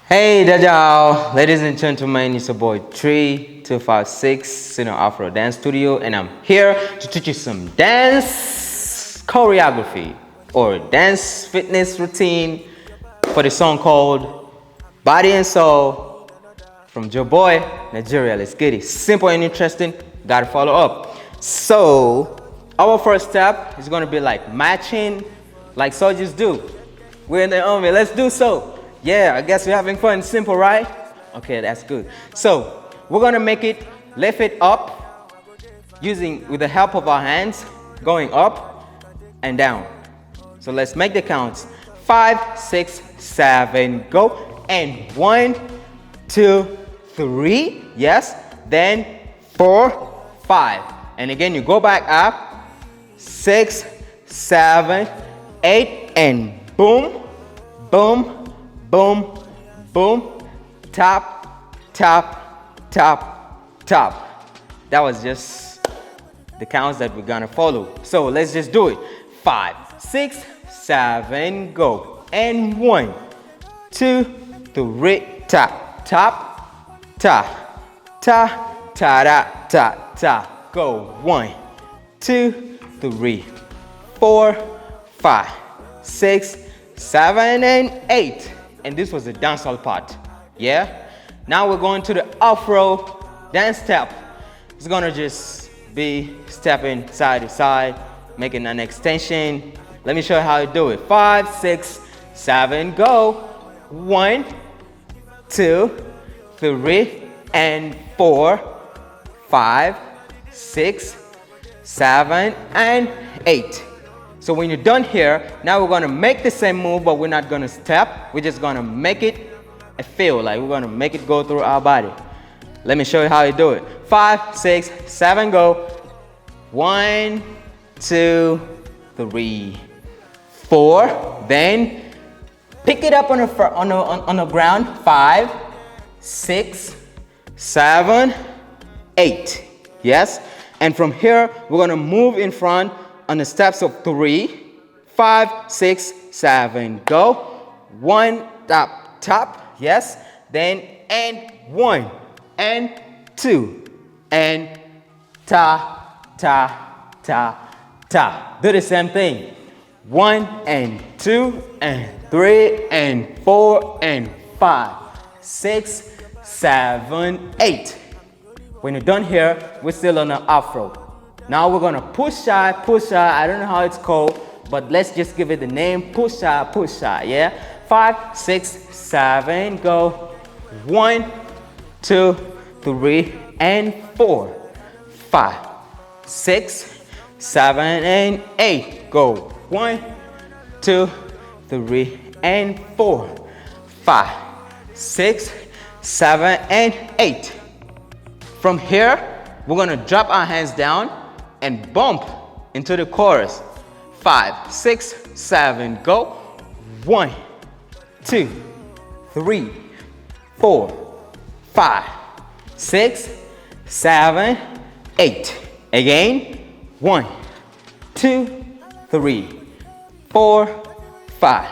Hey, Dajao! Ladies and gentlemen, it's your boy 3256 Sino Afro Dance Studio, and I'm here to teach you some dance choreography or dance fitness routine for the song called Body and Soul from joeboy, Nigeria. Let's get it. Simple and interesting. Gotta follow up. So, our first step is gonna be like matching, like soldiers do. We're in the army. Let's do so. Yeah, I guess we're having fun. Simple, right? Okay, that's good. So, we're gonna make it, lift it up, with the help of our hands, going up and down. So let's make the counts. 5, 6, 7, go. And 1, 2, 3, yes. Then 4, 5. And again, you go back up. 6, 7, 8, and boom, boom, boom, boom, top, top, top, top. That was just the counts that we're gonna follow. So let's just do it. 5, 6, 7, go. And 1, 2, 3, tap, top, ta, ta, ta, da, ta, ta. Go. 1, 2, 3, 4, 5, 6, 7, and 8. And this was the dancehall part. Yeah? Now we're going to the Afro dance step. It's gonna just be stepping side to side, making an extension. Let me show you how to do it. 5, 6, 7, go. 1, 2, 3, and 4, 5, 6, 7, and 8. So when you're done here, now we're gonna make the same move, but we're not gonna step. We're just gonna make it a feel, like we're gonna make it go through our body. Let me show you how you do it. 5, 6, 7, go. 1, 2, 3, 4. Then pick it up on the ground. 5, 6, 7, 8. Yes. And from here, we're gonna move in front on the steps of 3, 5, 6, 7, go. 1, tap, tap, yes. Then, and 1, and 2, and ta, ta, ta, ta. Do the same thing. 1, and 2, and 3, and 4, and 5, 6, 7, 8. When you're done here, we're still on the Afro. Now we're gonna push-eye, I don't know how it's called, but let's just give it the name, push-eye, yeah? 5, 6, 7, go. 1, 2, 3, and 4, 5, 6, 7, and 8, go. 1, 2, 3, and 4, 5, 6, 7, and 8. From here, we're gonna drop our hands down and bump into the chorus. 5, 6, 7, go. 1, 2, 3, 4, 5, 6, 7, 8. Again. 1, 2, 3, 4, 5,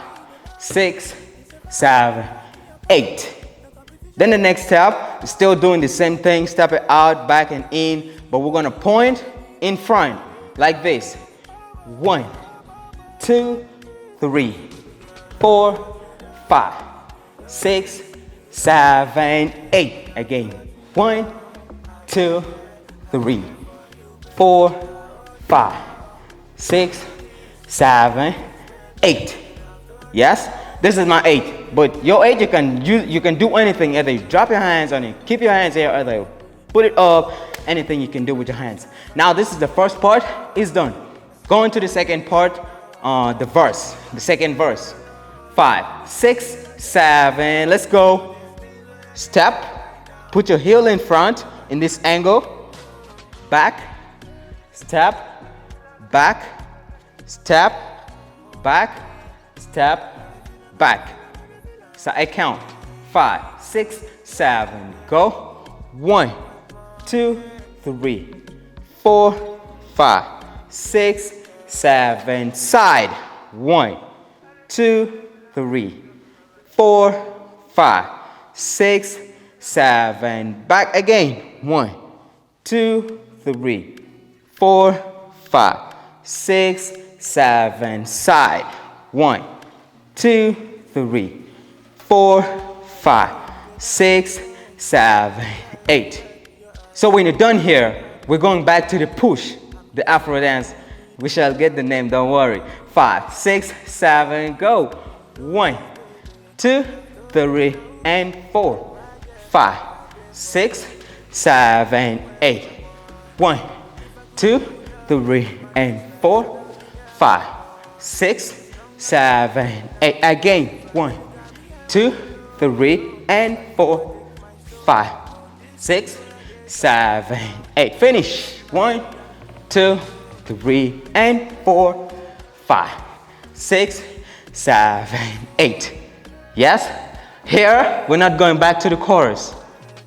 6, 7, 8. Then the next step is still doing the same thing, step it out, back and in, but we're gonna point in front like this. 1, 2, 3, 4, 5, 6, 7, 8. Again. 1, 2, 3, 4, 5, 6, 7, 8. Yes? This is my 8, but your 8 you can do anything. Either you drop your hands on it, keep your hands here, or either put it up, anything you can do with your hands. Now this is the first part, is done. Going to the second part, the second verse. 5, 6, 7, let's go. Step, put your heel in front in this angle. Back, step, back, step, back, step, back. So I count. 5, 6, 7, go. 1, 2, 3, 4, 5, 6, 7, side. 1, 2, 3, 4, 5, 6, 7. Back again. 1, 2, 3, 4, 5, 6, 7. Side. 1, 2, 3, 4, 5, 6, 7, 8. So when you're done here, we're going back to the push, the Afro dance. We shall get the name, don't worry. 5, 6, 7, go. 1, 2, 3, and 4, 5, 6, 7, 8. 1, 2, 3, and 4, 5, 6, 7, 8. Again. 1, 2, 3, and 4, 5, 6, 7, 8. Finish. 1, 2, 3, and 4, 5, 6, 7, 8. Yes? Here, we're not going back to the chorus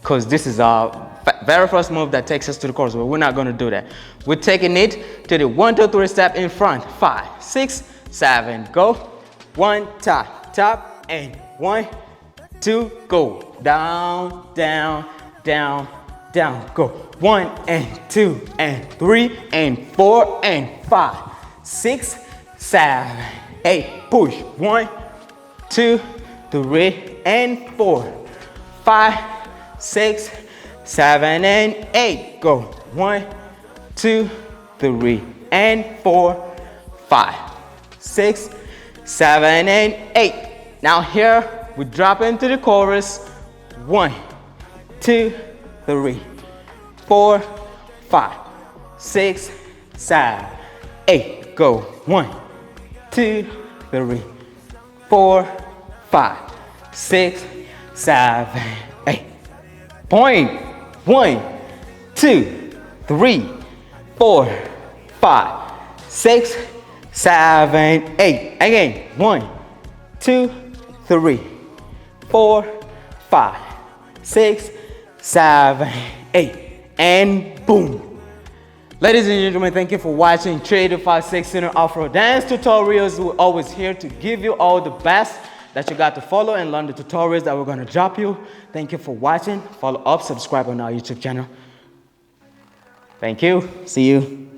because this is our very first move that takes us to the chorus, but we're not going to do that. We're taking it to the 1, 2, 3 step in front. 5, 6, 7, go. 1, tap, tap, and 1, 2, go. Down, down, down, down, go. 1 and 2 and 3 and 4 and 5, 6, 7, 8. Push. 1, 2, 3 and 4, 5, 6, 7 and 8. Go. 1, 2, 3 and 4, 5, 6, 7 and 8. Now here we drop into the chorus. 1, 2, 3, 4, 5, 6, 7, 8. Go. 1, 2, 3, 4, 5, 6, 7, 8. Point. 1, 2, 3, 4, 5, 6, 7, 8. Again. 1, 2, 3, 4, 5, 6, 7, 8. And boom. Ladies and gentlemen, thank you for watching 3-5-6 Sino Afro dance tutorials. We're always here to give you all the best that you got to follow and learn the tutorials that we're going to drop you. Thank you for watching. Follow up, subscribe on our YouTube channel. Thank you. See you.